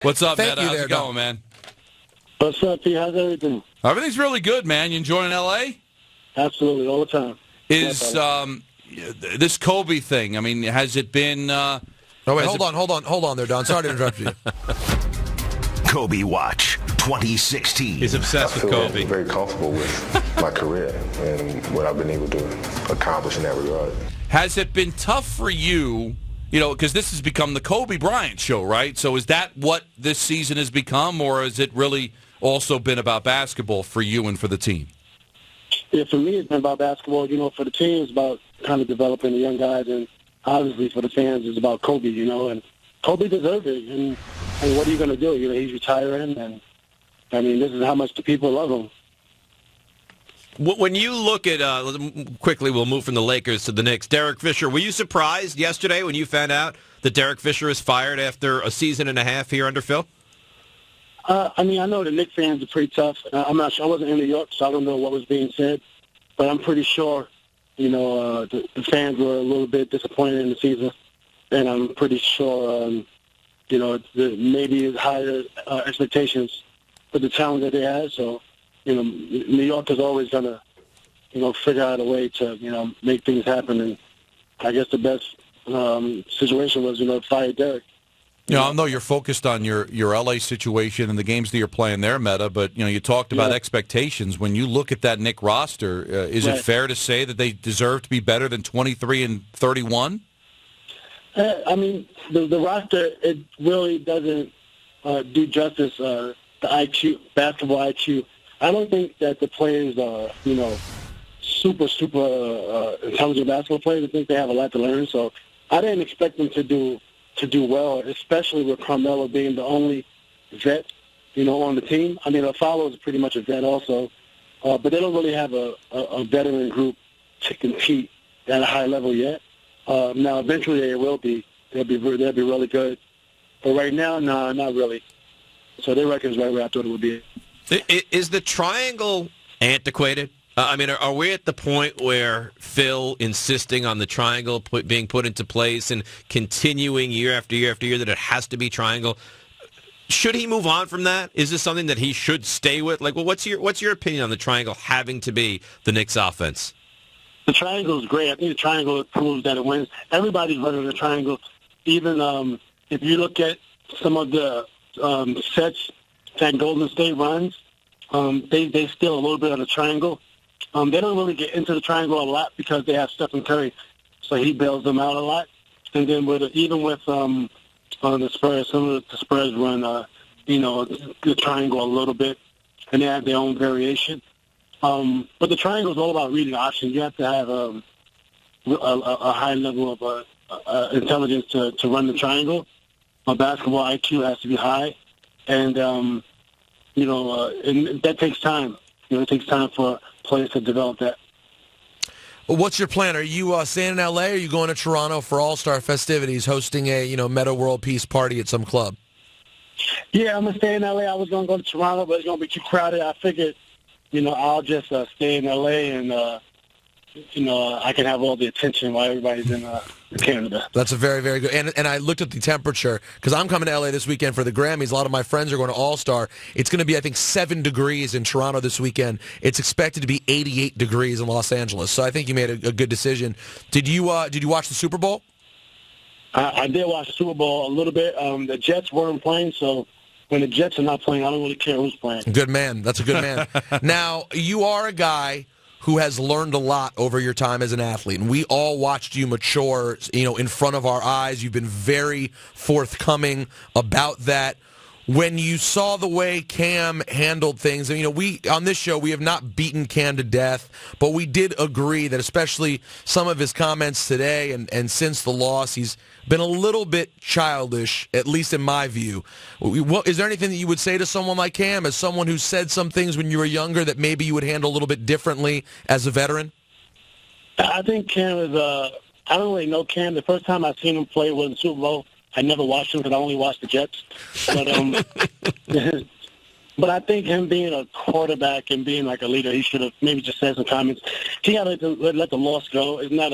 What's up, Thank Metta? you How's there, it going, Don. man? What's up, P? How's everything? Everything's really good, man. You enjoying L.A.? Absolutely, all the time. Is this Kobe thing, I mean, has it been... Oh, wait, hold on there, Don. Sorry to interrupt you. Kobe Watch 2016. He's obsessed with Kobe. I'm very comfortable with my career and what I've been able to accomplish in that regard. Has it been tough for you, because this has become the Kobe Bryant show, right? So is that what this season has become, or has it really also been about basketball for you and for the team? Yeah, for me, it's been about basketball. For the team, it's about kind of developing the young guys, and obviously for the fans, it's about Kobe, and Kobe deserved it. And what are you going to do? He's retiring, and, I mean, this is how much the people love him. When you look at, quickly we'll move from the Lakers to the Knicks, Derek Fisher, were you surprised yesterday when you found out that Derek Fisher is fired after a season and a half here under Phil? I mean, I know the Knicks fans are pretty tough. I'm not sure. I wasn't in New York, so I don't know what was being said. But I'm pretty sure, the fans were a little bit disappointed in the season. And I'm pretty sure, maybe higher expectations for the talent that they had. So, New York is always going to, figure out a way to, make things happen. And I guess the best situation was, fire Derek. I know you're focused on your L.A. situation and the games that you're playing there, Metta, but, you talked about expectations. When you look at that Knick roster, is it fair to say that they deserve to be better than 23 and 31? I mean, the roster, it really doesn't do justice the IQ, basketball IQ. I don't think that the players are, super intelligent basketball players. I think they have a lot to learn. So I didn't expect them to do well, especially with Carmelo being the only vet, on the team. I mean, Afalo is pretty much a vet also, but they don't really have a veteran group to compete at a high level yet. Now, eventually they will be. They'll be really good. But right now, no, not really. So their record is right where I thought it would be. Is the triangle antiquated? I mean, are we at the point where Phil insisting on the triangle being put into place and continuing year after year after year that it has to be triangle? Should he move on from that? Is this something that he should stay with? What's your opinion on the triangle having to be the Knicks offense? The triangle is great. I think the triangle proves that it wins. Everybody's running the triangle. Even if you look at some of the sets that Golden State runs, they steal a little bit of the triangle. They don't really get into the triangle a lot because they have Stephen Curry, so he bails them out a lot. And then even with the Spurs, some of the Spurs run, the triangle a little bit, and they have their own variation. But the triangle is all about reading options. You have to have a high level of intelligence to run the triangle. Basketball IQ has to be high, and and that takes time. It takes time for players to develop that. Well, what's your plan? Are you staying in L.A. or are you going to Toronto for All-Star festivities, hosting a Metta World Peace party at some club? Yeah, I'm going to stay in L.A. I was going to go to Toronto, but it's going to be too crowded. I figured, I'll just stay in L.A. and, I can have all the attention while everybody's in Canada. That's a very, very good. And I looked at the temperature because I'm coming to L.A. this weekend for the Grammys. A lot of my friends are going to All-Star. It's going to be, I think, 7 degrees in Toronto this weekend. It's expected to be 88 degrees in Los Angeles. So I think you made a good decision. Did you watch the Super Bowl? I did watch the Super Bowl a little bit. The Jets weren't playing, so when the Jets are not playing, I don't really care who's playing. Good man. That's a good man. Now, you are a guy who has learned a lot over your time as an athlete. And we all watched you mature, in front of our eyes. You've been very forthcoming about that. When you saw the way Cam handled things, we on this show, we have not beaten Cam to death, but we did agree that especially some of his comments today and since the loss, he's been a little bit childish, at least in my view. Is there anything that you would say to someone like Cam, as someone who said some things when you were younger that maybe you would handle a little bit differently as a veteran? I think Cam is, I don't really know Cam. The first time I seen him play was in the Super Bowl. I never watched him because I only watched the Jets. But but I think him being a quarterback and being like a leader, he should have maybe just said some comments. He got to let the loss go. It's not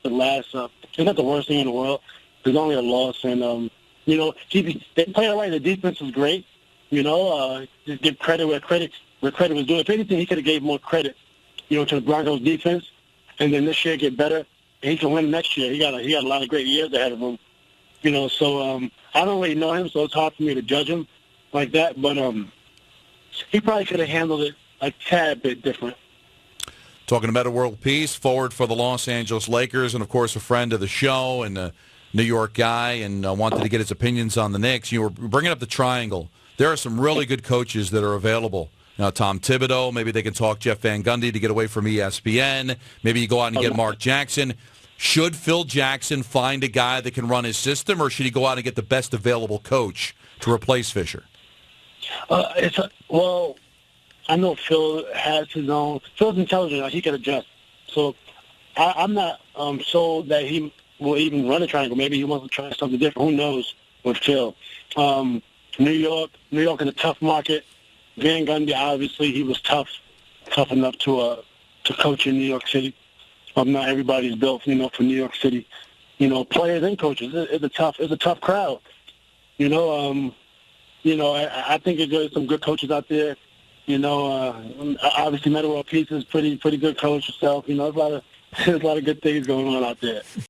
the worst thing in the world. There's only a loss, and You know, they play all right. The defense was great. You know, just give credit where credit was due. If anything, he could have gave more credit, you know, to the Broncos defense, and then this year get better, and he can win next year. He got a lot of great years ahead of him. You know, so I don't really know him, so it's hard for me to judge him like that. But he probably could have handled it a tad bit different. Talking about World Peace, forward for the Los Angeles Lakers, and of course a friend of the show and a New York guy, and wanted to get his opinions on the Knicks. You were bringing up the triangle. There are some really good coaches that are available. Now, Tom Thibodeau, maybe they can talk Jeff Van Gundy to get away from ESPN. Maybe you go out and get Mark Jackson. Should Phil Jackson find a guy that can run his system, or should he go out and get the best available coach to replace Fisher? Well, I know Phil has his own. Phil's intelligent. He can adjust. So I'm not sold that he will even run a triangle. Maybe he wants to try something different. Who knows with Phil? New York is a tough market. Van Gundy, obviously, he was tough enough to coach in New York City. Not everybody's built, you know, for New York City. You know, players and coaches. It's a tough crowd. You know, I think there's some good coaches out there. You know, obviously, Metta World Peace is pretty good coach yourself. You know, there's a lot of good things going on out there.